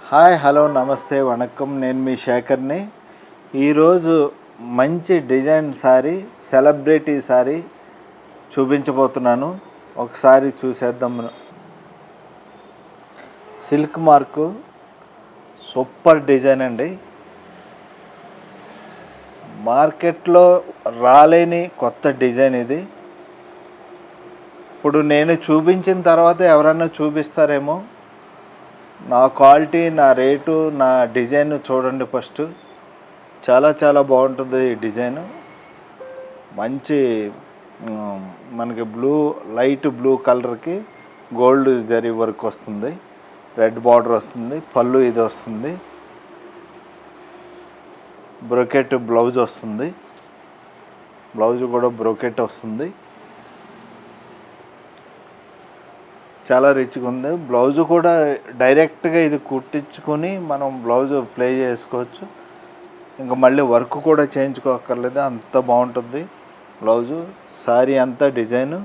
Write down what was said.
Hi hello నమస్తే వణకం, నేను మీ శేఖర్ని. ఈరోజు మంచి డిజైన్ సారీ, సెలబ్రిటీ సారీ చూపించబోతున్నాను. ఒకసారి చూసేద్దాం. సిల్క్ మార్కు సూపర్ డిజైన్ అండి. మార్కెట్లో రాలేని కొత్త డిజైన్ ఇది. ఇప్పుడు నేను చూపించిన తర్వాత ఎవరన్నా చూపిస్తారేమో. నా క్వాలిటీ, నా రేటు, నా డిజైన్ చూడండి. ఫస్ట్ చాలా బాగుంటుంది ఈ డిజైను. మంచి మనకి లైట్ బ్లూ కలర్కి గోల్డ్ జరీ వర్క్ వస్తుంది, రెడ్ బార్డర్ వస్తుంది, పళ్ళు ఇది వస్తుంది, బ్రోకెట్ బ్లౌజ్ వస్తుంది, బ్లౌజ్ కూడా బ్రోకెట్ వస్తుంది. చాలా రిచ్గా ఉంది. బ్లౌజ్ కూడా డైరెక్ట్గా ఇది కుట్టించుకొని మనం బ్లౌజ్ ప్లే చేసుకోవచ్చు. ఇంకా మళ్ళీ వర్క్ కూడా చేయించుకోక్కర్లేదు, అంత బాగుంటుంది బ్లౌజు. శారీ అంతా డిజైను